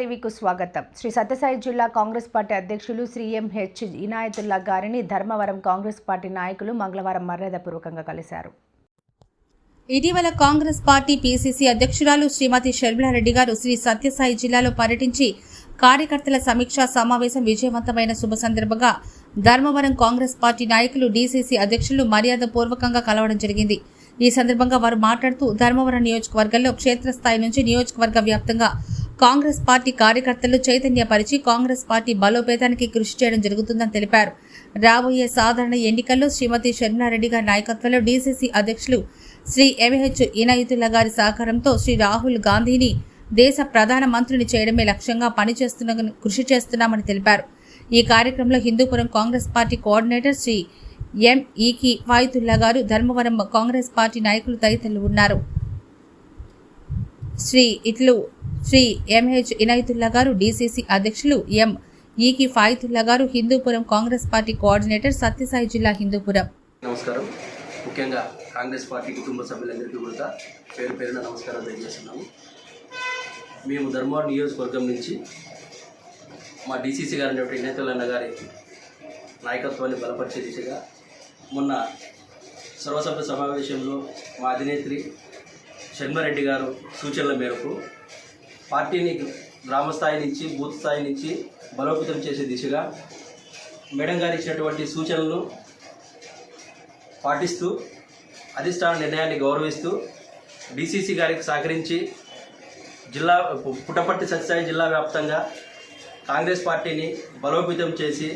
టీవీకు స్వాగతం. శ్రీ సత్యసాయి జిల్లా కాంగ్రెస్ పార్టీ అధ్యక్షులు శ్రీ ఎంహెచ్ ఇనాయతుల్లా గారిని ధర్మవరం కాంగ్రెస్ పార్టీ నాయకులు మంగళవారం మర్యాదపూర్వకంగా కలిశారు. ఇటీవల కాంగ్రెస్ పార్టీ పీసీసీ అధ్యక్షురాలు శ్రీమతి షర్మిలారెడ్డి గారు శ్రీ సత్యసాయి జిల్లాలో పర్యటించి కార్యకర్తల సమీక్షా సమావేశం విజయవంతమైన శుభ సందర్భంగా ధర్మవరం కాంగ్రెస్ పార్టీ నాయకులు డీసీసీ అధ్యక్షులు మర్యాదపూర్వకంగా కలవడం జరిగింది. ఈ సందర్భంగా వారు మాట్లాడుతూ ధర్మవరం నియోజకవర్గంలో క్షేత్రస్థాయి నుంచి నియోజకవర్గ వ్యాప్తంగా కాంగ్రెస్ పార్టీ కార్యకర్తలు చైతన్యపరిచి కాంగ్రెస్ పార్టీ బలోపేతానికి కృషి చేయడం జరుగుతుందని తెలిపారు. రాబోయే సాధారణ ఎన్నికల్లో శ్రీమతి షర్మిలారెడ్డి గారి నాయకత్వంలో డీసీసీ అధ్యక్షులు శ్రీ ఎంహెచ్ ఇనాయతుల్లా గారి సహకారంతో శ్రీ రాహుల్ గాంధీని దేశ ప్రధాన మంత్రిని చేయడమే లక్ష్యంగా కృషి చేస్తున్నామని తెలిపారు. ఈ కార్యక్రమంలో హిందూపురం కాంగ్రెస్ పార్టీ కోఆర్డినేటర్ శ్రీ ఎంఈకి ఫాయితుల్లా గారు, ధర్మవరం కాంగ్రెస్ పార్టీ నాయకులు తదితరులు ఉన్నారు. శ్రీ ఎంహెచ్ ఇనాయతుల్లా గారు, డీసీసీ అధ్యక్షులు ఎంఈకి ఫాయితుల్లా గారు, హిందూపురం కాంగ్రెస్ పార్టీ కోఆర్డినేటర్, సత్యసాయి జిల్లా హిందూపురం. నమస్కారం. ముఖ్యంగా కాంగ్రెస్ పార్టీ కుటుంబ సభ్యులందరికీ కూడా పేరు పేరున నమస్కారం తెలియజేస్తున్నాము. మేము ధర్మవరం నియోజకవర్గం నుంచి మా డీసీసీ గారి ఇనాయతుల్లా గారి నాయకత్వాన్ని బలపరిచే దిశగా మొన్న సర్వసభ్య సమావేశంలో మా అధినేత్రి షర్మిలారెడ్డి గారు సూచనల మేరకు పార్టీని గ్రామ స్థాయి నుంచి బూత్ స్థాయి నుంచి బలోపేతం చేసే దిశగా మేడం గారు ఇచ్చినటువంటి సూచనలను పాటిస్తూ అధిష్టాన నిర్ణయాన్ని గౌరవిస్తూ డీసీసీ గారికి సహకరించి జిల్లా పుట్టపర్తి సత్యసాయి జిల్లా వ్యాప్తంగా కాంగ్రెస్ పార్టీని బలోపేతం చేసి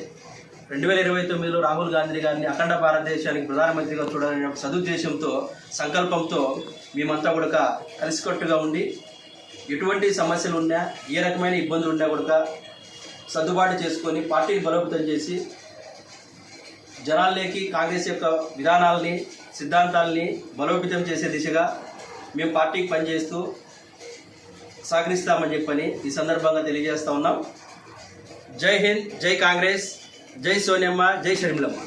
2029లో రాహుల్ గాంధీ గారిని అఖండ భారతదేశానికి ప్రధానమంత్రిగా చూడాలనే సదుద్దేశంతో సంకల్పంతో మేమంతా కూడా కలిసికట్టుగా ఉండి ఎటువంటి సమస్యలు ఉన్నా ఏ రకమైన ఇబ్బందులు ఉన్నా కూడా సర్దుబాటు చేసుకొని పార్టీని బలోపేతం చేసి జనాల్లోకి కాంగ్రెస్ యొక్క విధానాలని సిద్ధాంతాలని బలోపేతం చేసే దిశగా మేము పార్టీకి పనిచేస్తూ సహకరిస్తామని చెప్పని ఈ సందర్భంగా తెలియజేస్తా ఉన్నాం. జై హింద్, జై కాంగ్రెస్, జై సోనియమ్మ, జై షర్మిలమ్మ.